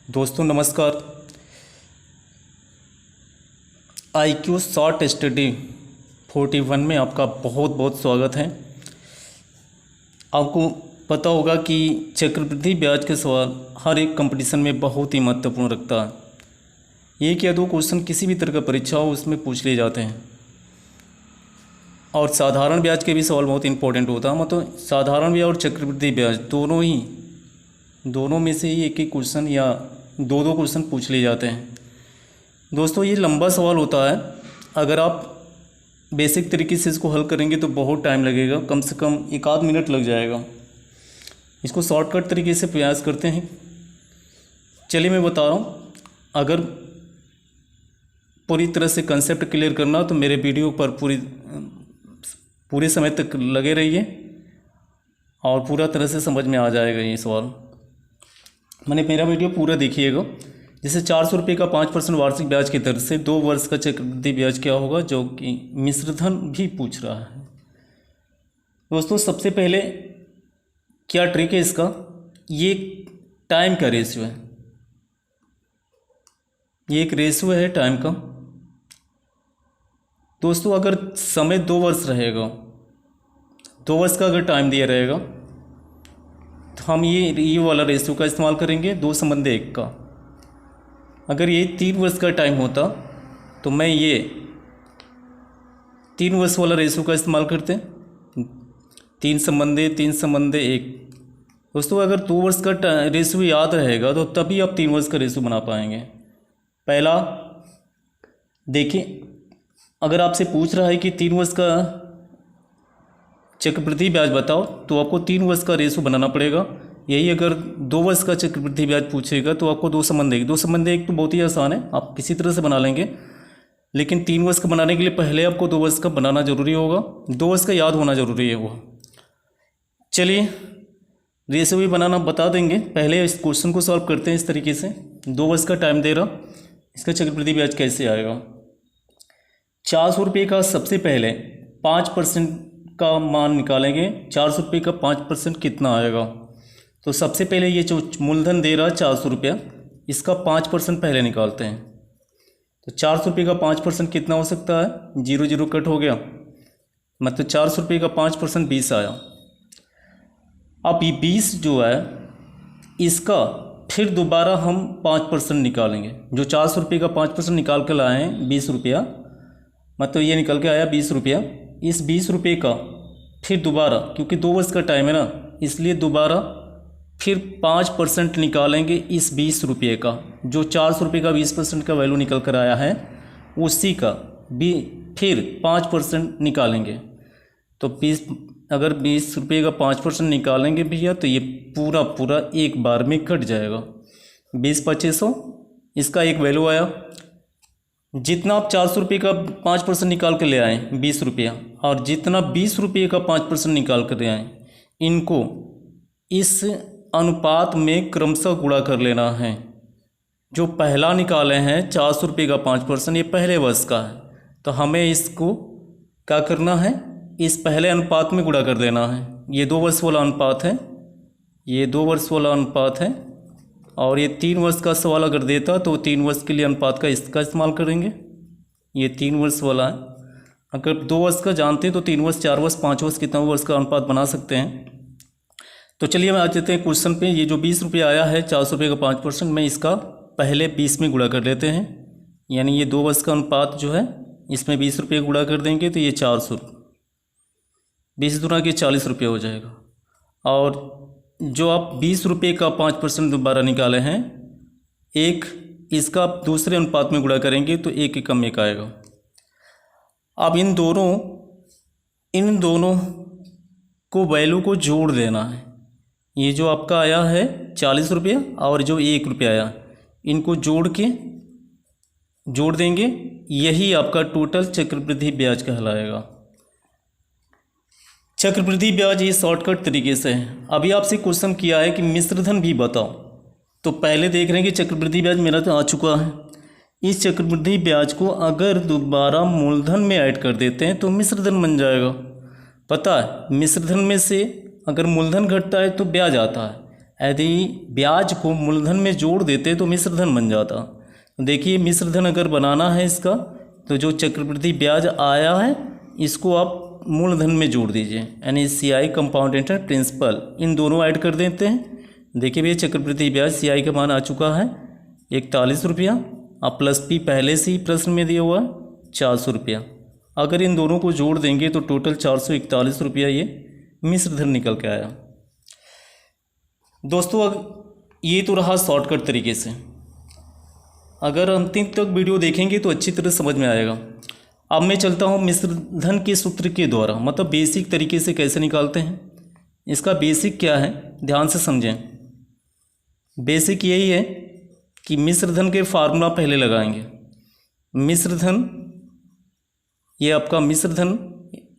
दोस्तों नमस्कार। IQ short study 41 में आपका बहुत बहुत स्वागत है। आपको पता होगा कि चक्रवृद्धि ब्याज के सवाल हर एक कंपटीशन में बहुत ही महत्वपूर्ण रखता है। एक या दो क्वेश्चन किसी भी तरह का परीक्षा हो उसमें पूछ लिए जाते हैं और साधारण ब्याज के भी सवाल बहुत इंपॉर्टेंट होता है। मतलब साधारण ब्याज और चक्रवृद्धि ब्याज दोनों में से ही एक एक क्वेश्चन या दो क्वेश्चन पूछ लिए जाते हैं। दोस्तों ये लंबा सवाल होता है। अगर आप बेसिक तरीके से इसको हल करेंगे तो बहुत टाइम लगेगा, कम से कम एक आध मिनट लग जाएगा। इसको शॉर्टकट तरीके से प्रयास करते हैं। चलिए मैं बता रहा हूँ। अगर पूरी तरह से कंसेप्ट क्लियर करना तो मेरे वीडियो पर पूरे समय तक लगे रहिए और पूरा तरह से समझ में आ जाएगा ये सवाल। मैंने मेरा वीडियो पूरा देखिएगा। जैसे 400 रुपये का 5% वार्षिक ब्याज की दर से 2 वर्ष का चक्रवृद्धि ब्याज क्या होगा, जो कि मिश्रधन भी पूछ रहा है। दोस्तों सबसे पहले क्या ट्रिक है इसका, ये टाइम का रेशियो है। ये एक रेशियो है टाइम का। दोस्तों अगर समय 2 वर्ष रहेगा, 2 वर्ष का अगर टाइम दिया रहेगा तो हम ये वाला रेशियो का इस्तेमाल करेंगे 2:1 का। अगर ये 3 वर्ष का टाइम होता तो मैं ये 3 वर्ष वाला रेशियो का इस्तेमाल करते, 3:1। दोस्तों अगर 2 वर्ष का रेशियो याद रहेगा तो तभी आप 3 वर्ष का रेशियो बना पाएंगे। पहला देखिए, अगर आपसे पूछ रहा है कि 3 वर्ष का चक्रवृद्धि ब्याज बताओ तो आपको 3 वर्ष का रेशियो बनाना पड़ेगा। यही अगर 2 वर्ष का चक्रवृद्धि ब्याज पूछेगा तो आपको 2:1 तो बहुत ही आसान है, आप किसी तरह से बना लेंगे। लेकिन 3 वर्ष का बनाने के लिए पहले आपको 2 वर्ष का बनाना जरूरी होगा, 2 वर्ष का याद होना जरूरी है वो। चलिए रेशियो भी बनाना बता देंगे। पहले इस क्वेश्चन को सॉल्व करते हैं इस तरीके से। 2 वर्ष का टाइम दे रहा, इसका चक्रवृद्धि ब्याज कैसे आएगा। 400 रुपये का सबसे पहले 5% का मान निकालेंगे। 400 रुपये का 5% कितना आएगा। तो सबसे पहले ये जो मूलधन दे रहा है 400 रुपया, इसका 5% पहले निकालते हैं। तो 400 रुपये का 5% कितना हो सकता है, 0 कट हो गया, मतलब 400 रुपये का 5% 20 आया। अब ये 20 जो है इसका फिर दोबारा हम 5% निकालेंगे। जो 400 रुपये का 5% निकाल कर लाए हैं 20 रुपया, मतलब ये निकल के आया 20 रुपया। इस 20 रुपये का फिर दोबारा, क्योंकि 2 वर्ष का टाइम है ना, इसलिए दोबारा फिर 5% निकालेंगे इस 20 रुपये का। जो 400 रुपये का 20% का वैल्यू निकल कर आया है उसी का भी फिर 5% निकालेंगे। तो अगर 20 रुपये का 5% निकालेंगे भैया तो ये पूरा एक बार में कट जाएगा। 20/2500 इसका एक वैल्यू आया। जितना आप 400 रुपये का 5% निकाल कर ले आए 20 रुपया, और जितना 20 रुपये का 5% निकाल कर ले आए, इनको इस अनुपात में क्रमशः गुणा कर लेना है। जो पहला निकाले हैं 400 रुपये का 5%, ये पहले वर्ष का है, तो हमें इसको क्या करना है, इस पहले अनुपात में गुणा कर देना है। ये 2 वर्ष वाला अनुपात है, ये 2 वर्ष वाला अनुपात है। और ये 3 वर्ष का सवाल अगर देता तो 3 वर्ष के लिए अनुपात का इसका इस्तेमाल करेंगे। ये 3 वर्ष वाला है। अगर 2 वर्ष का जानते तो 3 वर्ष, 4 वर्ष, 5 वर्ष, कितना वर्ष का अनुपात बना सकते हैं। तो चलिए हम आ जाते हैं क्वेश्चन पे। ये जो 20 रुपये आया है 400 रुपये का 5%, में इसका पहले 20 में गुणा कर लेते हैं। यानी ये 2 वर्ष का अनुपात जो है इसमें 20 रुपये गुणा कर देंगे तो ये 400, 20 गुना के 40 रुपये हो जाएगा। और जो आप 20 रुपये का 5% दोबारा निकाले हैं, एक इसका आप दूसरे अनुपात में गुणा करेंगे तो 1:1 आएगा। अब इन दोनों को वैल्यू को जोड़ देना है। ये जो आपका आया है 40 रुपये और जो 1 रुपया आया, इनको जोड़ देंगे। यही आपका टोटल चक्रवृद्धि ब्याज कहलाएगा। चक्रवृद्धि ब्याज ये शॉर्टकट तरीके से है। अभी आपसे क्वेश्चन किया है कि मिश्रधन भी बताओ, तो पहले देख रहे हैं कि चक्रवृद्धि ब्याज मेरा तो आ चुका है। इस चक्रवृद्धि ब्याज को अगर दोबारा मूलधन में ऐड कर देते हैं तो मिश्रधन बन जाएगा। पता है, मिश्रधन में से अगर मूलधन घटता है तो ब्याज आता है, यदि ब्याज को मूलधन में जोड़ देते तो मिश्र धन बन जाता। देखिए मिश्र धन अगर बनाना है इसका, तो जो चक्रवृद्धि ब्याज आया है इसको आप मूलधन में जोड़ दीजिए, यानी CI कंपाउंड इंटरेस्ट प्रिंसिपल, इन दोनों ऐड कर देते हैं। देखिए भैया चक्रवृद्धि ब्याज CI का मान आ चुका है 41 रुपया, अब प्लस P पहले से ही प्रश्न में दिया हुआ है 400 रुपया। अगर इन दोनों को जोड़ देंगे तो टोटल 441 रुपया ये मिश्र धन निकल के आया। दोस्तों ये तो रहा शॉर्टकट तरीके से, अगर अंतिम तक वीडियो देखेंगे तो अच्छी तरह समझ में आएगा। अब मैं चलता हूँ मिश्र धन के सूत्र के द्वारा, मतलब बेसिक तरीके से कैसे निकालते हैं। इसका बेसिक क्या है ध्यान से समझें। बेसिक यही है कि मिश्र धन के फार्मूला पहले लगाएंगे। मिश्र धन, ये आपका मिश्र धन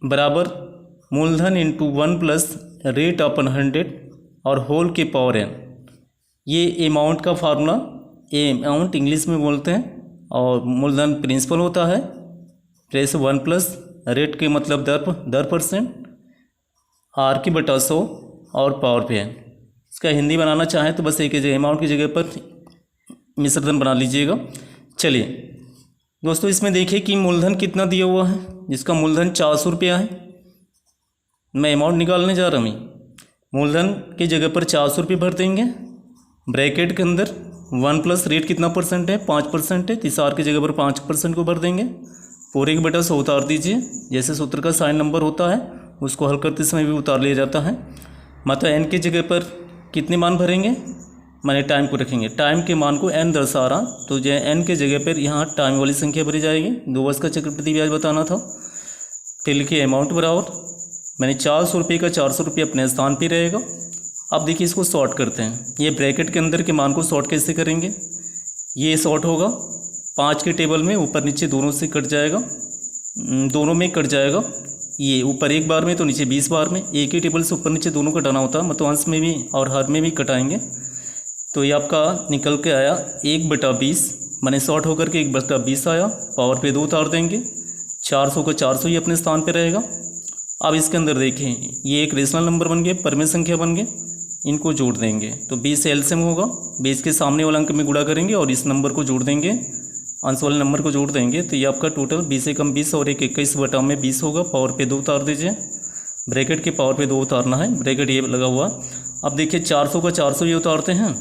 बराबर मूलधन इंटू 1 प्लस रेट अपन 100 और होल के पावर n। ये अमाउंट का फार्मूला, ये अमाउंट इंग्लिश में बोलते हैं, और मूलधन प्रिंसिपल होता है, प्लस 1 प्लस रेट के मतलब दर परसेंट, R की बटा 100 और पावर पे n। इसका हिंदी बनाना चाहें तो बस एक अमाउंट की जगह पर मिश्र धन बना लीजिएगा। चलिए दोस्तों इसमें देखिए कि मूलधन कितना दिया हुआ है, जिसका मूलधन 400 रुपया है। मैं अमाउंट निकालने जा रहा हूँ। मूलधन की जगह पर 400 रुपये भर देंगे, ब्रैकेट के अंदर 1 प्लस रेट कितना परसेंट है 5% है, तो इस R की जगह पर 5% को भर देंगे। पूरे के बटा 100 उतार दीजिए, जैसे सूत्र का साइन नंबर होता है उसको हल करते समय भी उतार लिया जाता है। मतलब n की जगह पर कितने मान भरेंगे, मैंने टाइम को रखेंगे, टाइम के मान को n दर्शा रहा, तो जो n के जगह पर यहाँ टाइम वाली संख्या भरी जाएगी। 2 वर्ष का चक्रवृद्धि ब्याज बताना था, फिर लिखिए अमाउंट बराबर, मैंने 400 रुपये का 400 रुपये अपने स्थान पे रहेगा। अब देखिए इसको शॉर्ट करते हैं। ये ब्रैकेट के अंदर के मान को शॉर्ट कैसे करेंगे, ये शॉर्ट होगा 5 के टेबल में, ऊपर नीचे दोनों से कट जाएगा, दोनों में कट जाएगा। ये ऊपर 1 बार में तो नीचे 20 बार में, एक ही टेबल से ऊपर नीचे दोनों कटाना होता है, मतलब अंश में भी और हर में भी कटाएंगे। तो ये आपका निकल के आया 1/20, मैंने शॉर्ट होकर के 1/20 आया, पावर पे 2 उतार देंगे, 400 का 400 ही अपने स्थान पे रहेगा। अब इसके अंदर देखें ये एक रेशनल नंबर बन गए, परमेय संख्या बन गए, इनको जोड़ देंगे तो 20 से एलसीएम होगा, 20 के सामने वाला अंक में गुणा करेंगे और इस नंबर को जोड़ देंगे, अंश वाले नंबर को जोड़ देंगे, तो ये आपका टोटल 20 से कम 20 और 21 बटा में 20 होगा। पावर पे 2 उतार दीजिए, ब्रैकेट के पावर पे 2 उतारना है, ब्रैकेट ये लगा हुआ। अब देखिए 400 का 400 ये उतारते हैं।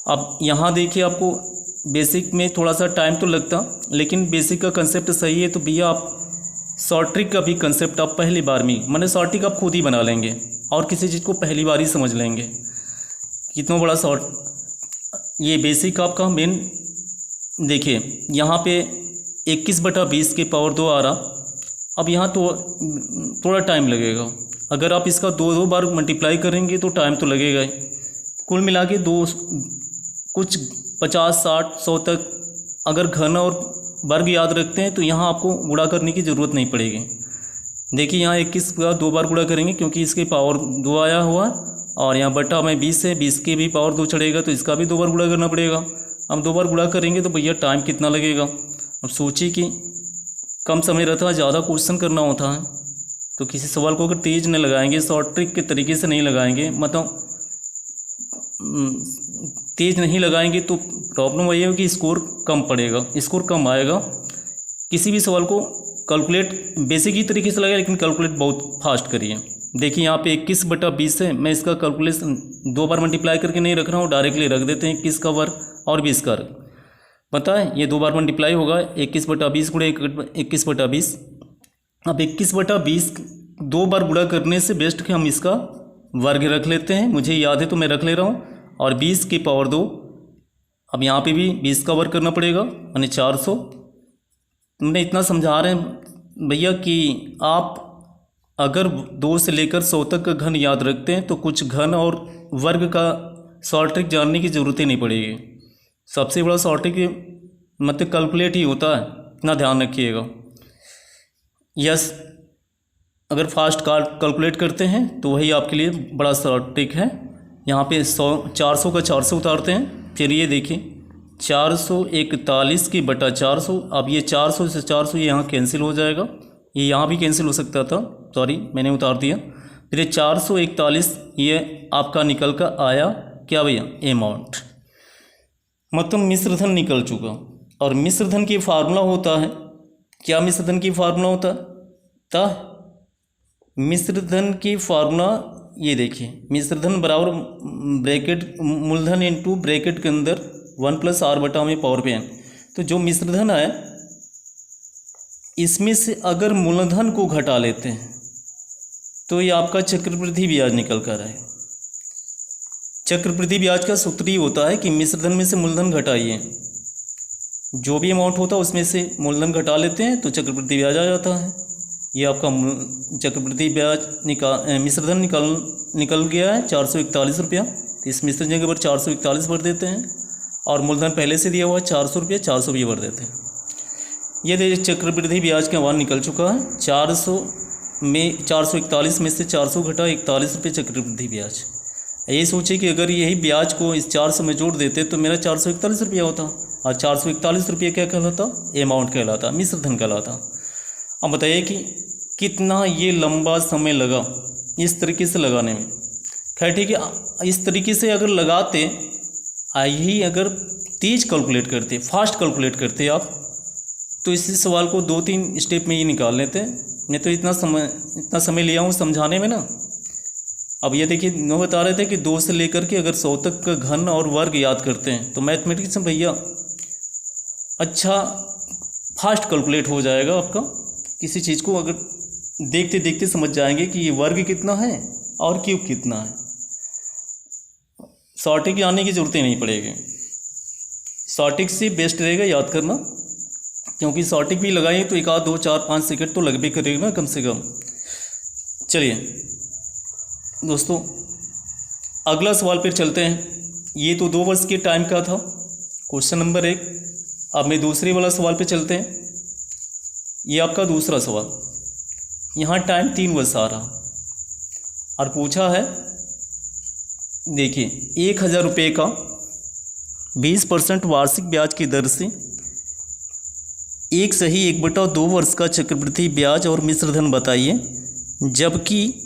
अब यहाँ देखिए आपको बेसिक में थोड़ा सा टाइम तो लगता, लेकिन बेसिक का कंसेप्ट सही है, तो भैया आप शॉर्ट ट्रिक का भी कंसेप्ट आप पहली बार में, मैंने शॉर्ट ट्रिक आप खुद ही बना लेंगे और किसी चीज़ को पहली बार ही समझ लेंगे। कितना बड़ा शॉर्ट, ये बेसिक आपका मेन। देखिए यहाँ पे 21/20 के पावर 2 आ रहा। अब यहाँ तो थोड़ा टाइम लगेगा, अगर आप इसका 2 बार मल्टीप्लाई करेंगे तो टाइम तो लगेगा ही। कुल मिला के कुछ 50, 60, 100 तक अगर घन और वर्ग याद रखते हैं तो यहाँ आपको गुणा करने की ज़रूरत नहीं पड़ेगी। देखिए यहाँ 21 का 2 बार गुणा करेंगे क्योंकि इसके पावर 2 आया हुआ, और यहाँ बटा में 20 है, 20 के भी पावर 2 चढ़ेगा तो इसका भी 2 बार गुणा करना पड़ेगा। अब 2 बार गुणा करेंगे तो भैया टाइम कितना लगेगा। अब सोचिए कि कम समय रहता है, ज़्यादा क्वेश्चन करना होता है, तो किसी सवाल को अगर तेज़ नहीं लगाएंगे, शॉर्ट ट्रिक के तरीके से नहीं लगाएंगे, मतलब तेज़ नहीं लगाएंगे तो प्रॉब्लम वही है कि स्कोर कम पड़ेगा, स्कोर कम आएगा। किसी भी सवाल को कैलकुलेट बेसिक ही तरीके से लगाए, लेकिन कैलकुलेट बहुत फास्ट करिए। देखिए यहाँ पे 21/20 है, मैं इसका कैलकुलेशन 2 बार मल्टीप्लाई करके नहीं रख रहा हूँ, डायरेक्टली रख देते हैं 21 का वर्ग और 20 का वर्ग। पता है ये 2 बार मल्टीप्लाई होगा, 21/20 गुणे 21/20। अब 21/20 2 बार गुणा करने से बेस्ट कि हम इसका वर्ग रख लेते हैं, मुझे याद है तो मैं रख ले रहा हूँ, और 20 की पावर 2। अब यहाँ पे भी 20 का वर्ग करना पड़ेगा, यानी 400। तुमने इतना समझा रहे हैं भैया कि आप अगर 2 से लेकर 100 तक का घन याद रखते हैं तो कुछ घन और वर्ग का शॉर्ट ट्रिक जानने की ज़रूरत ही नहीं पड़ेगी। सबसे बड़ा शॉर्ट ट्रिक मतलब कैलकुलेट ही होता है, इतना ध्यान रखिएगा। यस, अगर फास्ट कैलकुलेट करते हैं तो वही आपके लिए बड़ा शॉर्ट ट्रिक है। यहाँ पे 400 का 400 उतारते हैं, फिर ये देखिए 441 की बटा 400। अब ये 400 से 400 ये यहाँ कैंसिल हो जाएगा, ये यहाँ भी कैंसिल हो सकता था, सॉरी मैंने उतार दिया। फिर ये 441 ये आपका निकल कर आया क्या भैया, अमाउंट, मतलब मिश्र धन निकल चुका। और मिश्र धन की फार्मूला होता है क्या, मिश्र धन की फार्मूला होता था, मिश्र धन की फार्मूला ये देखिए, मिश्र धन बराबर ब्रैकेट मूलधन इंटू ब्रैकेट के अंदर 1+r/में तो जो मिश्र धन है इसमें से अगर मूलधन को घटा लेते हैं तो ये आपका चक्रवृद्धि ब्याज निकल कर आए। चक्रवृद्धि ब्याज का सूत्र ही होता है कि मिश्र धन में से मूलधन घटाइए, जो भी अमाउंट होता है उसमें से मूलधन घटा लेते हैं तो चक्रवृद्धि ब्याज आ जाता है। ये आपका चक्रवृद्धि ब्याज मिश्र धन निकल गया है 441 रुपया। तो इस मिश्र जगह पर 441 भर देते हैं और मूलधन पहले से दिया हुआ है 400 रुपया, 400 रुपये भर देते हैं। ये देखिए चक्रवृद्धि ब्याज का मान निकल चुका है 441 में से 400 घटा 41 रुपये चक्रवृद्धि ब्याज। ये सोचिए कि अगर यही ब्याज को इस 400 में जोड़ देते तो मेरा 441 रुपया होता और 441 रुपये क्या कहलाता, अमाउंट कहलाता, मिश्र धन कहलाता। अब बताइए कि कितना ये लंबा समय लगा इस तरीके से लगाने में। खैर ठीक है, इस तरीके से अगर लगाते, यही अगर तेज कैलकुलेट करते, फास्ट कैलकुलेट करते आप, तो इसी सवाल को 2-3 स्टेप में ही निकाल लेते हैं। मैं तो इतना समय लिया हूँ समझाने में ना। अब ये देखिए वो बता रहे थे कि 2 से लेकर के अगर 100 तक का घन और वर्ग याद करते हैं तो मैथमेटिक्स में भैया अच्छा फास्ट कैलकुलेट हो जाएगा आपका। किसी चीज़ को अगर देखते देखते समझ जाएंगे कि ये वर्ग कितना है और क्यूब कितना है। शॉर्टिक आने की ज़रूरत ही नहीं पड़ेगी, शॉर्टिक से बेस्ट रहेगा याद करना, क्योंकि शॉर्टिक भी लगाएं तो 1 आध 2 4 5 सेकंड तो लग भी करेगा ना कम से कम। चलिए दोस्तों अगला सवाल पर चलते हैं। ये तो 2 वर्ष के टाइम का था क्वेश्चन नंबर 1। अब मैं दूसरे वाला सवाल पे चलते हैं। ये आपका दूसरा सवाल, यहाँ टाइम 3 वर्ष आ रहा और पूछा है, देखिए 1000 रुपये का 20% वार्षिक ब्याज की दर से 1/2 वर्ष का चक्रवृद्धि ब्याज और मिश्र धन बताइए, जबकि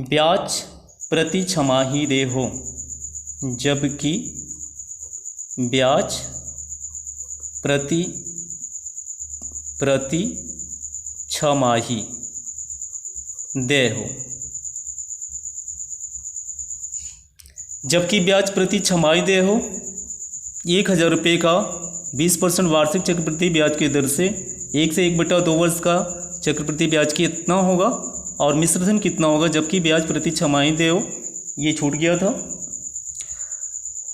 ब्याज प्रति छमाही देय हो, जबकि ब्याज प्रति छमाही देय हो। जबकि ब्याज प्रति छमाही देय हो, 1000 रुपये का 20% वार्षिक चक्रवृद्धि ब्याज की दर से 1/2 वर्ष का चक्रवृद्धि ब्याज कितना होगा और मिश्र धन कितना होगा, जबकि ब्याज प्रति छमाही देय हो। ये छूट गया था।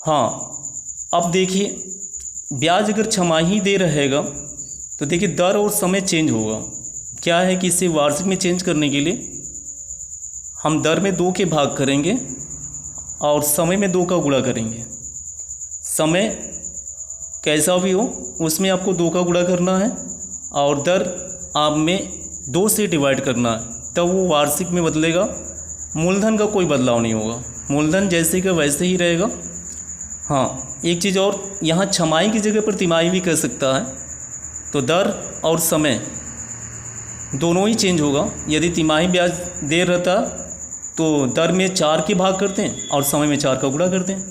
हाँ अब देखिए ब्याज अगर छमाही दे रहेगा तो देखिए दर और समय चेंज होगा। क्या है कि इसे वार्षिक में चेंज करने के लिए हम दर में 2 के भाग करेंगे और समय में 2 का गुणा करेंगे। समय कैसा भी हो उसमें आपको 2 का गुणा करना है और दर आप में 2 से डिवाइड करना है, तब वो वार्षिक में बदलेगा। मूलधन का कोई बदलाव नहीं होगा, मूलधन जैसे का वैसे ही रहेगा। हाँ एक चीज़ और, यहाँ छमाही की जगह पर तिमाही भी कर सकता है, तो दर और समय दोनों ही चेंज होगा। यदि तिमाही ब्याज देर रहता तो दर में 4 के भाग करते हैं और समय में 4 का गुणा करते हैं,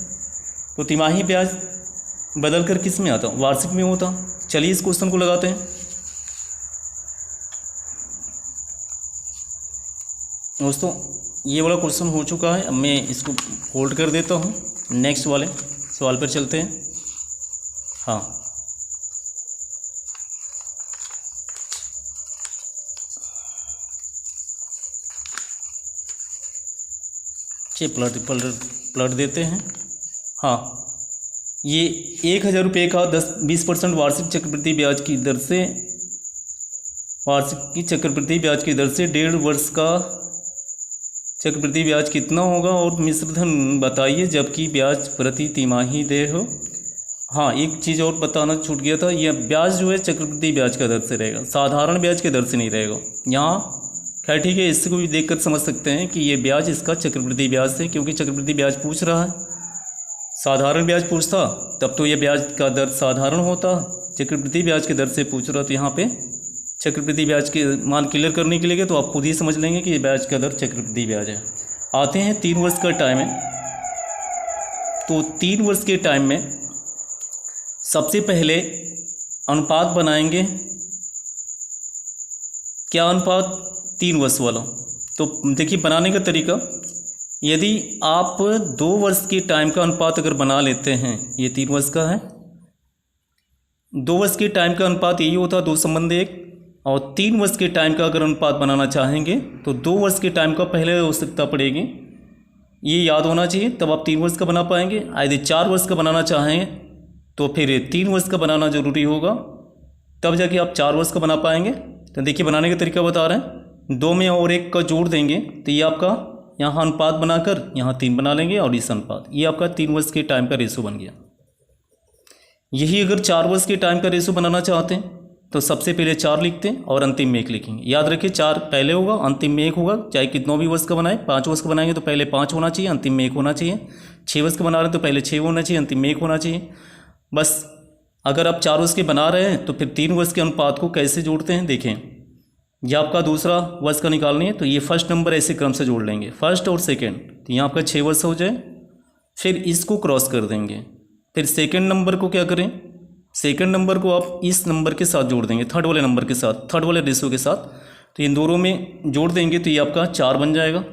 तो तिमाही ब्याज बदल कर किस में आता, वार्षिक में होता। चलिए इस क्वेश्चन को लगाते हैं दोस्तों। ये वाला क्वेश्चन हो चुका है, अब मैं इसको होल्ड कर देता हूँ, नेक्स्ट वाले सवाल पर चलते हैं। हाँ चलिए पलट देते हैं। हाँ ये 1000 रुपये का 20% वार्षिक चक्रवृद्धि ब्याज की दर से, वार्षिक की चक्रवृद्धि ब्याज की दर से 1.5 वर्ष का चक्रवृद्धि ब्याज कितना होगा और मिश्र धन बताइए, जबकि ब्याज प्रति तिमाही देय हो। हाँ एक चीज़ और बताना छूट गया था, यह ब्याज जो है चक्रवृद्धि ब्याज का दर से रहेगा, साधारण ब्याज के दर से नहीं रहेगा। यहाँ खैर ठीक है, इसको भी देखकर समझ सकते हैं कि ये ब्याज इसका चक्रवृद्धि ब्याज से, क्योंकि चक्रवृद्धि ब्याज पूछ रहा है। साधारण ब्याज पूछता तब तो ये ब्याज का दर साधारण होता, चक्रवृद्धि ब्याज के दर से पूछ रहा तो यहाँ पे चक्रवृद्धि ब्याज के मान क्लियर करने के लिए तो आप खुद ही समझ लेंगे कि ये ब्याज का दर चक्रवृद्धि ब्याज है। आते हैं 3 वर्ष का टाइम है, तो 3 वर्ष के टाइम में सबसे पहले अनुपात बनाएंगे। क्या अनुपात? 3 वर्ष वाला। तो देखिए बनाने का तरीका, यदि आप 2 वर्ष के टाइम का अनुपात अगर बना लेते हैं, ये 3 वर्ष का है, 2 वर्ष के टाइम का अनुपात यही होता है 2:1, और 3 वर्ष के टाइम का अगर अनुपात बनाना चाहेंगे तो 2 वर्ष के टाइम का पहले आवश्यकता पड़ेगी, ये याद होना चाहिए, तब आप 3 वर्ष का बना पाएंगे। यदि 4 वर्ष का बनाना चाहें तो फिर 3 वर्ष का बनाना ज़रूरी होगा, तब जाके आप 4 वर्ष का बना पाएंगे। तो देखिए बनाने का तरीका बता रहे हैं, 2 में और 1 का जोड़ देंगे तो ये आपका यहाँ अनुपात बनाकर यहाँ 3 बना लेंगे, और इस अनुपात, ये आपका 3 वर्ष के टाइम का रेशो बन गया। यही अगर 4 वर्ष के टाइम का रेशो बनाना चाहते हैं तो सबसे पहले 4 लिखते हैं और अंतिम में 1 लिखेंगे। याद रखिए 4 पहले होगा, अंतिम में 1 होगा, चाहे कितना भी वर्ष का बनाए। 5 वर्ष का बनाएंगे तो पहले 5 होना चाहिए, अंतिम में 1 होना चाहिए। 6 वर्ष का बना रहे हैं तो पहले 6 होना चाहिए, अंतिम में 1 होना चाहिए। बस अगर आप 4 वर्ष के बना रहे हैं तो फिर 3 वर्ष के अनुपात को कैसे जोड़ते हैं देखें। यह आपका दूसरा वर्ष का निकालनी है, तो ये फर्स्ट नंबर ऐसे क्रम से जोड़ लेंगे, फर्स्ट और सेकेंड, तो यहाँ आपका 6 वर्ष हो जाए, फिर इसको क्रॉस कर देंगे। फिर सेकेंड नंबर को क्या करें, सेकंड नंबर को आप इस नंबर के साथ जोड़ देंगे, थर्ड वाले नंबर के साथ, थर्ड वाले रेशो के साथ, तो इन दोनों में जोड़ देंगे तो ये आपका 4 बन जाएगा।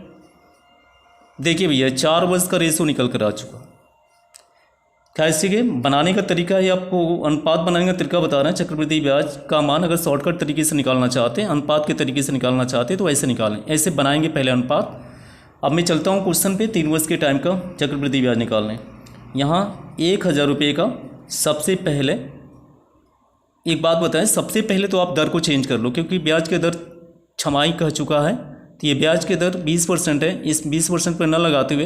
देखिए भैया 4 वर्ष का रेशो निकल कर आ चुका। कैसे के बनाने का तरीका है, आपको अनुपात बनाने का तरीका बता रहे हैं। चक्रवृद्धि ब्याज का मान अगर शॉर्टकट तरीके से निकालना चाहते हैं, अनुपात के तरीके से निकालना चाहते हैं तो ऐसे निकालें, ऐसे बनाएंगे पहले अनुपात। अब मैं चलता हूँ क्वेश्चन पे, 3 वर्ष के टाइम का चक्रवृद्धि ब्याज निकालने। यहाँ 1000 रुपये का सबसे पहले, एक बात बताएं, सबसे पहले तो आप दर को चेंज कर लो, क्योंकि ब्याज के दर छमाही कह चुका है, तो ये ब्याज के दर 20% है। इस 20% पर न लगाते हुए,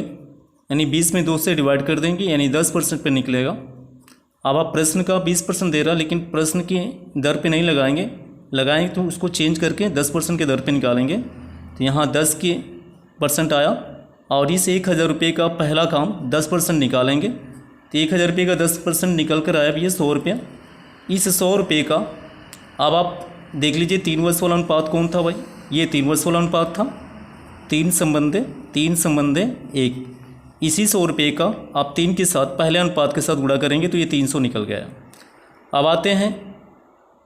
यानी 20 में 2 से डिवाइड कर देंगे, यानी 10% पर निकलेगा। अब आप प्रश्न का 20% दे रहा, लेकिन प्रश्न की दर पे नहीं लगाएंगे तो उसको चेंज करके 10% के दर पे निकालेंगे। तो यहाँ 10% आया, और इस 1000 रुपये का पहला काम 10% निकालेंगे, तो 1000 रुपये का 10% निकल कर आया भैया 100 रुपया। इस 100 रुपये का अब आप देख लीजिए 3 वर्ष वाला अनुपात कौन था भाई, ये 3 वर्ष वाला अनुपात था, 3 संबंधे 1। इसी 100 रुपये का आप 3 के साथ पहले अनुपात के साथ गुणा करेंगे तो ये 300 निकल गया। अब आते हैं,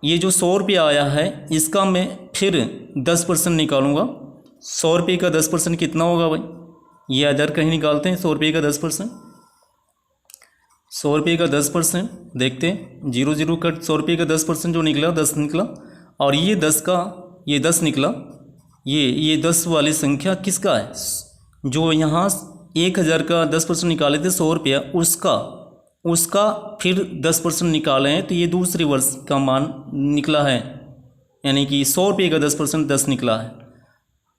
ये जो 100 रुपया आया है इसका मैं फिर 10% निकालूंगा। 100 रुपये का 10% कितना होगा भाई, ये इधर कहीं निकालते हैं। 100 रुपये का 10%, 100 रुपये का 10% देखते हैं, 0 कट 100 रुपये का 10% जो निकला 10 निकला, और ये 10 का ये 10 निकला। ये 10 वाली संख्या किसका है, जो यहाँ 1000 का 10% निकाले थे 100 रुपया, उसका फिर 10% निकाले हैं, तो ये दूसरी वर्ष का मान निकला है, यानी कि 100 रुपये का 10% 10 निकला है।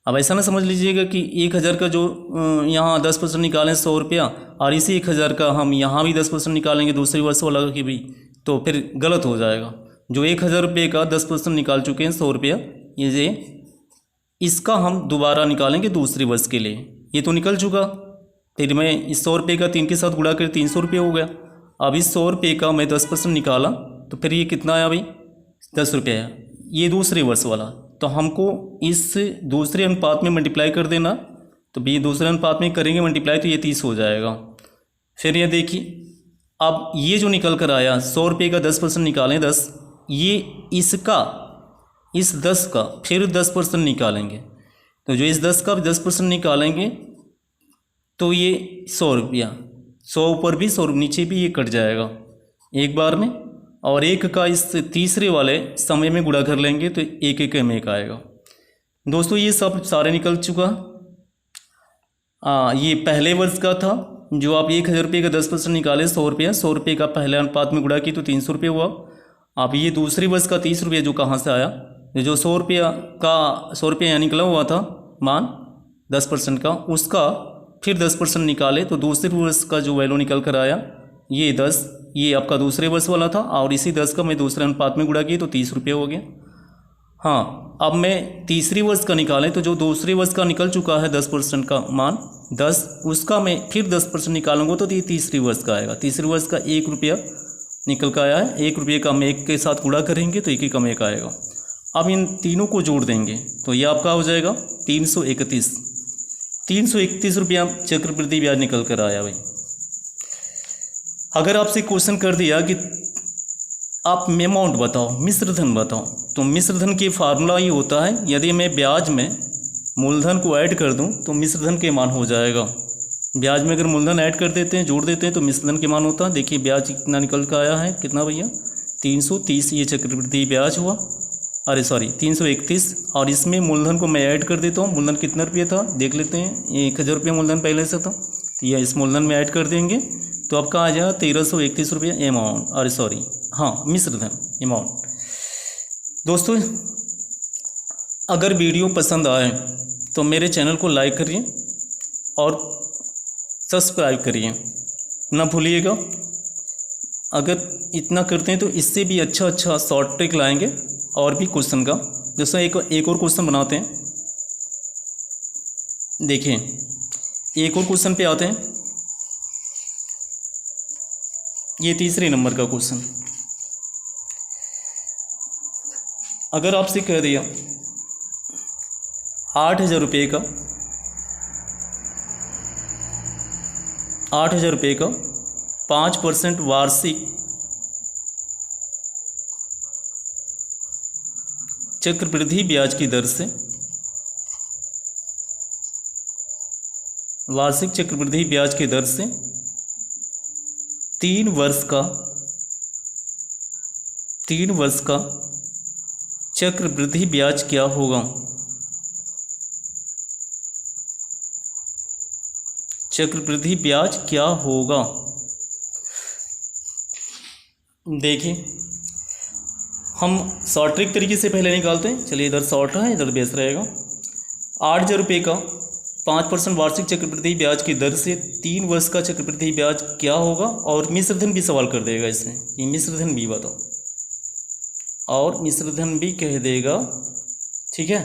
अब ऐसा ना समझ लीजिएगा कि 1000 का जो यहाँ 10% निकालें 100 रुपया, और इसी 1000 का हम यहाँ भी 10% निकालेंगे दूसरी वर्ष वाला की भी, तो फिर गलत हो जाएगा। जो 1000 रुपये का 10% निकाल चुके हैं 100 रुपया, ये इसका हम दोबारा निकालेंगे दूसरी वर्ष के लिए। ये तो निकल चुका, फिर मैं इस 100 रुपये का 3 के साथ गुणा कर 300 रुपये हो गया। अब इस 100 रुपये का मैं 10% निकाला तो फिर ये कितना आया भाई, 10 रुपये आया, ये दूसरे वर्ष वाला। तो हमको इस दूसरे अनुपात में मल्टीप्लाई कर देना, तो भी दूसरे अनुपात में करेंगे मल्टीप्लाई तो ये 30 हो जाएगा। फिर ये देखिए, अब ये जो निकल कर आया 100 रुपये का 10% निकालें 10, ये इसका इस 10 का फिर 10% निकालेंगे, तो जो इस 10 का 10% निकालेंगे तो ये 100 रुपया, 100 ऊपर भी 100 नीचे भी ये कट जाएगा एक बार में, और 1 का इस तीसरे वाले समय में गुणा कर लेंगे तो 1 में 1 आएगा। दोस्तों ये सब सारे निकल चुका। ये पहले वर्ष का था, जो आप 1000 रुपये का 10% निकाले 100 रुपया, 100 रुपये का पहले अनुपात में गुणा की तो 300 रुपये हुआ। अब ये दूसरी वर्ष का 30 रुपये जो कहाँ से आया, जो 100 रुपया का 100 रुपया यहाँ निकला हुआ था मान 10% का, उसका फिर 10% निकाले तो दूसरे वर्ष का जो वैल्यू निकल कर आया ये 10, ये आपका दूसरे वर्ष वाला था, और इसी 10 का मैं दूसरे अनुपात में गुणा किया तो 30 रुपये हो गया। हाँ, अब मैं तीसरी वर्ष का निकालें तो जो दूसरे वर्ष का निकल चुका है 10% का मान 10, उसका मैं फिर 10% निकालूंगा तो ये तीसरी वर्ष का आएगा। तीसरी वर्ष का 1 रुपया निकल कर आया है, 1 रुपये का हम 1 के साथ गुणा करेंगे तो 1 में 1 आएगा। अब इन तीनों को जोड़ देंगे तो ये आपका हो जाएगा 331 रुपया चक्रवृद्धि ब्याज निकल कर आया भाई। अगर आपसे क्वेश्चन कर दिया कि आप अमाउंट बताओ, मिश्र धन बताओ, तो मिश्र धन की फार्मूला ये होता है, यदि मैं ब्याज में मूलधन को ऐड कर दूं तो मिश्र धन के मान हो जाएगा। ब्याज में अगर मूलधन ऐड कर देते हैं, जोड़ देते हैं, तो मिश्र धन के मान होता है। देखिए ब्याज कितना निकल कर आया है, कितना भैया 330, ये चक्रवृद्धि ब्याज हुआ, अरे सॉरी 331। और इसमें मूलधन को मैं ऐड कर देता हूँ। मूलधन कितना रुपये था देख लेते हैं, 1000 रुपये मूलधन पहले से था, तो यह इस मूलधन में ऐड कर देंगे तो आपका आ जाएगा 1331 रुपये अमाउंट, अरे सॉरी हाँ मिश्र धन अमाउंट। दोस्तों अगर वीडियो पसंद आए तो मेरे चैनल को लाइक करिए और सब्सक्राइब करिए ना भूलिएगा। अगर इतना करते हैं तो इससे भी अच्छा शॉर्ट ट्रिक लाएंगे और भी क्वेश्चन का। जैसे एक और क्वेश्चन बनाते हैं, देखिए एक और क्वेश्चन पे आते हैं। ये तीसरे नंबर का क्वेश्चन, अगर आपसे कह दिया 8,000 रुपये का 5% वार्षिक चक्रवृद्धि ब्याज की दर से, वार्षिक चक्रवृद्धि ब्याज की दर से 3 वर्ष का चक्रवृद्धि ब्याज क्या होगा। चक्रवृद्धि ब्याज क्या होगा। देखिए हम शॉर्ट ट्रिक तरीके से पहले निकालते हैं। चलिए इधर शॉर्ट है, इधर बेस रहेगा। 8,000 रुपये का 5% वार्षिक चक्रवृद्धि ब्याज की दर से 3 वर्ष का चक्रवृद्धि ब्याज क्या होगा। और मिश्र धन भी सवाल कर देगा इसमें, ये मिश्र धन भी बताओ, और मिश्र धन भी कह देगा, ठीक है।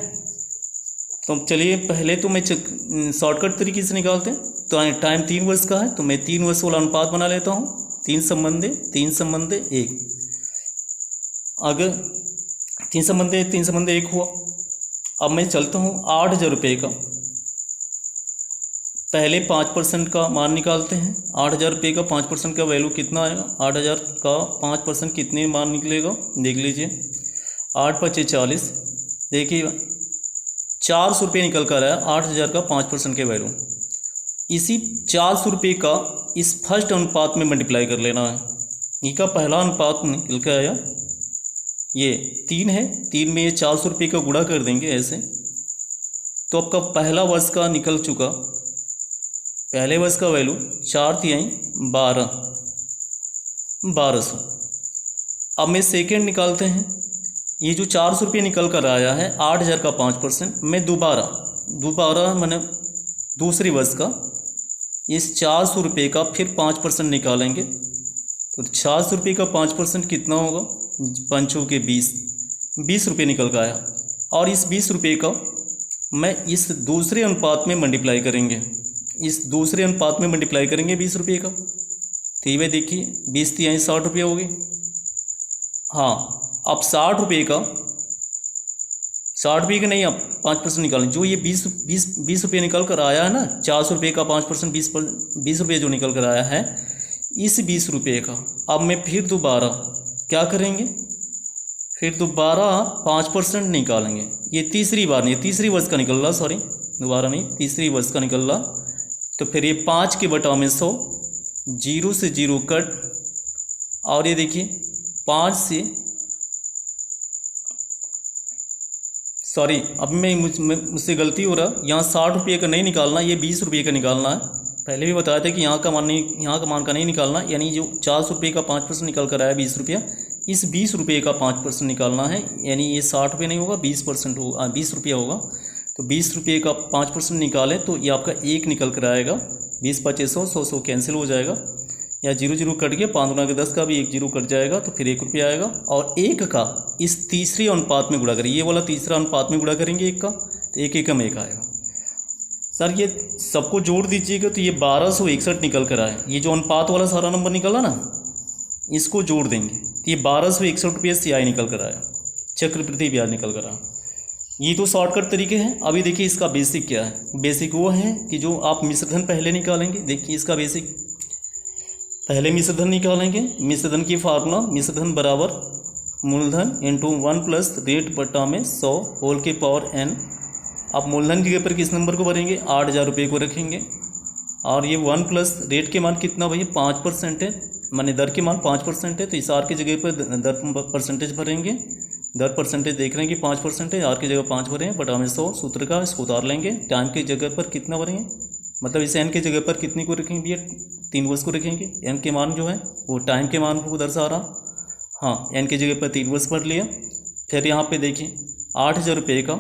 तो चलिए पहले तो मैं शॉर्टकट तरीके से निकालते हैं। तो टाइम 3 वर्ष का है तो मैं 3 वर्ष वाला अनुपात बना लेता हूँ। 3 संबंधे 1, अगर 3 संबंधे 1 हुआ। अब मैं चलता हूँ 8,000 रुपये का, पहले 5% का मान निकालते हैं। 8,000 रुपये का 5% का वैल्यू कितना आएगा। 8,000 का 5% कितने मान निकलेगा देख लीजिए। 8 × 5 = 40। देखिए 400 रुपये निकल कर आया 8,000 का 5% के वैल्यू। इसी 400 रुपये का इस फर्स्ट अनुपात में मल्टीप्लाई कर लेना है। ये का पहला अनुपात निकल कर आया, ये 3 है, 3 में ये 400 रुपये का गुणा कर देंगे ऐसे, तो आपका पहला वर्ष का निकल चुका। पहले वर्ष का वैल्यू 4 × 3 = 1200। अब मैं सेकेंड निकालते हैं। ये जो 400 रुपये निकल कर आया है 8,000 का 5%, मैं दोबारा मैंने दूसरी वर्ष का इस 400 रुपये का फिर 5% निकालेंगे। तो 400 रुपये का 5% कितना होगा, 5 के 20 रुपये निकल कर आया। और इस 20 रुपये का मैं इस दूसरे अनुपात में मल्टीप्लाई करेंगे, 20 रुपये का। तो ये देखिए 20 × 3 = 60 रुपये हो गए। हाँ अब 60 रुपये का, 60 रुपये का नहीं, अब 5% निकालें। जो ये 20 रुपये निकल कर आया है ना, 400 रुपये का 5% 20 रुपये जो निकल कर आया है, इस 20 रुपये का अब मैं फिर दोबारा क्या करेंगे, फिर दोबारा 5% निकालेंगे। ये तीसरी वर्ष का निकल रहा, सॉरी दोबारा नहीं, तीसरी वर्ष का निकल रहा। तो फिर ये 5 के बटा में 100, 0 से 0 कट, और ये देखिए 5 से, सॉरी अब मुझसे गलती हो रहा, यहाँ 60 रुपये का नहीं निकालना, ये 20 रुपये का निकालना है। पहले भी बताया था कि यहाँ का मान का नहीं निकालना, यानी जो 400 रुपये का 5% निकल कर आया 20 रुपया, इस 20 रुपये का 5% निकालना है, यानी ये 60 रुपये नहीं होगा, 20% होगा, 20 रुपया होगा। तो 20 रुपये का 5% निकालें तो ये आपका 1 निकल कर आएगा। 20 × 5 = 100, 100 कैंसिल हो जाएगा, या 0 कट गया, 5 × 10 का भी 1 0 कट जाएगा, तो फिर 1 रुपया आएगा। और 1 का इस तीसरे अनुपात में गुणा करेंगे, ये वाला तीसरा अनुपात में गुणा करेंगे 1 का, तो 1 × 1 आएगा। सर ये सबको जोड़ दीजिएगा तो ये 1261 निकल कर आए। ये जो अनुपात वाला सारा नंबर निकला ना, इसको जोड़ देंगे तो ये 1261 रुपये CI निकल कर आया, चक्रवृद्धि ब्याज निकल कर आया। ये तो शॉर्टकट तरीके हैं। अभी देखिए इसका बेसिक क्या है। बेसिक वो है कि जो आप मिश्र धन पहले निकालेंगे। देखिए इसका बेसिक पहले मिश्रधन निकालेंगे। मिश्रधन की फार्मूला, मिश्रधन बराबर मूलधन इंटू 1 प्लस रेट बटा में 100 होल के पावर n। आप मूलधन की जगह पर किस नंबर को भरेंगे, 8,000 रुपये को रखेंगे। और ये 1 प्लस रेट के मान कितना भैया, 5% है, माने दर के मान 5% है, तो इस आर की जगह पर दर परसेंटेज भरेंगे। दर परसेंटेज देख रहे हैं कि 5% है, आर की जगह 5 भरें, बटा में 100 सूत्र का, इसको उतार लेंगे। टाइम की जगह पर कितना भरेंगे, मतलब इस एन की जगह पर कितनी को रखेंगे भैया, 3 वर्ष को रखेंगे। एन के मान जो है वो टाइम के मान को दर्शा रहा। हाँ, एन की जगह पर 3 वर्ष भर लिया। फिर यहाँ पे देखिए 8,000 रुपये का,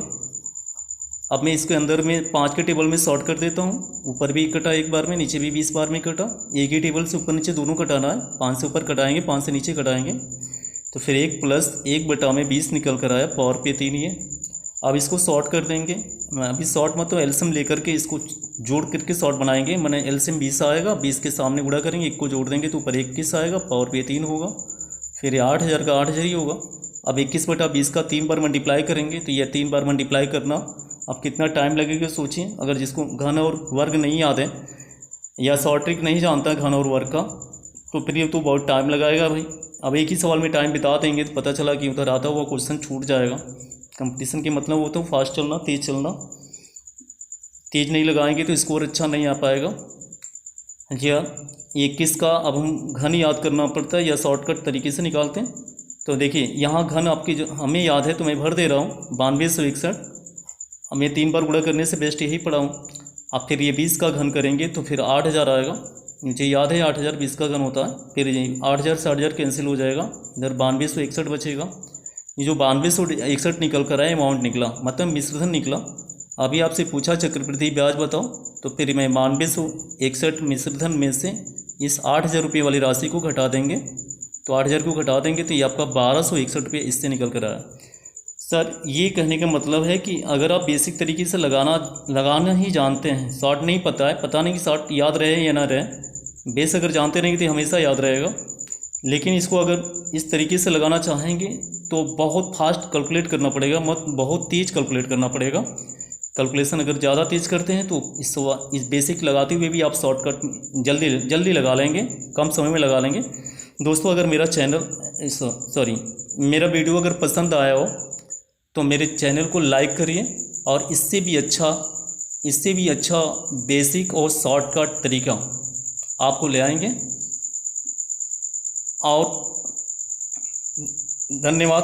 अब मैं इसके अंदर में 5 के टेबल में शॉर्ट कर देता हूँ। ऊपर भी कटा एक बार में, नीचे भी 20 बार में कटा। एक ही टेबल से ऊपर नीचे दोनों कटाना है, 5 से ऊपर कटाएंगे, 5 से नीचे कटाएंगे। तो फिर 1 प्लस 1 बटा में 20 निकल कर आया, पावर पे 3 ये। अब इसको शॉर्ट कर देंगे। अभी शॉर्ट मतलब एलसीएम लेकर के इसको जोड़ करके शॉर्ट बनाएंगे। मैंने एलसीएम 20 आएगा, 20 के सामने गुणा करेंगे, 1 को जोड़ देंगे तो ऊपर 21 आएगा, पावर पे 3 होगा। फिर ये 8,000 का 8,000 ही होगा। अब 21 बटा 20 का 3 बार मल्टीप्लाई करेंगे, तो यह 3 बार मल्टीप्लाई करना। अब कितना टाइम लगेगा सोचिए। अगर जिसको घन और वर्ग नहीं याद है या शॉर्ट ट्रिक नहीं जानता घन और वर्ग का, तो फिर ये तो बहुत टाइम लगाएगा भाई। अब एक ही सवाल में टाइम बिता देंगे तो पता चला कि उधर आता हुआ क्वेश्चन छूट जाएगा। कंपटीशन के मतलब वो तो फास्ट चलना, तेज़ चलना। तेज़ नहीं लगाएंगे तो स्कोर अच्छा नहीं आ पाएगा। जी हाँ, 21 का अब हम घन याद करना पड़ता है या शॉर्टकट तरीके से निकालते हैं। तो देखिए यहाँ घन आपकी जो हमें याद है तो मैं भर दे रहा हूँ 9261। हमें 3 बार गुणा करने से बेस्ट यही पढ़ा हूँ। अब फिर ये 20 का घन करेंगे तो फिर 8,000 आएगा। मुझे याद है 8,000 20 का घन होता है। फिर ये 8,000 से 8,000 कैंसिल हो जाएगा, इधर 9261 बचेगा। ये जो 9261 निकल कर आया अमाउंट निकला, मतलब मिश्रधन निकला। अभी आपसे पूछा चक्रवृद्धि ब्याज बताओ, तो फिर मैं 9261 मिश्रधन में से इस 8,000 रुपये वाली राशि को घटा देंगे। तो 8,000 को घटा देंगे तो ये आपका 1,261 रुपये इससे निकल कर आया। सर ये कहने का मतलब है कि अगर आप बेसिक तरीके से लगाना ही जानते हैं, शॉर्ट नहीं पता है, पता नहीं कि शॉर्ट याद रहे या ना रहे, बेस अगर जानते रहेंगे तो हमेशा याद रहेगा। लेकिन इसको अगर इस तरीके से लगाना चाहेंगे तो बहुत फास्ट कैलकुलेट करना पड़ेगा, बहुत तेज़ कैलकुलेट करना पड़ेगा। कैलकुलेशन अगर ज़्यादा तेज़ करते हैं तो इस बेसिक लगाते हुए भी आप शॉर्टकट जल्दी लगा लेंगे, कम समय में लगा लेंगे। दोस्तों अगर मेरा मेरा वीडियो अगर पसंद आया हो तो मेरे चैनल को लाइक करिए, और इससे भी अच्छा बेसिक और शॉर्टकट तरीका आपको ले आएंगे। और धन्यवाद।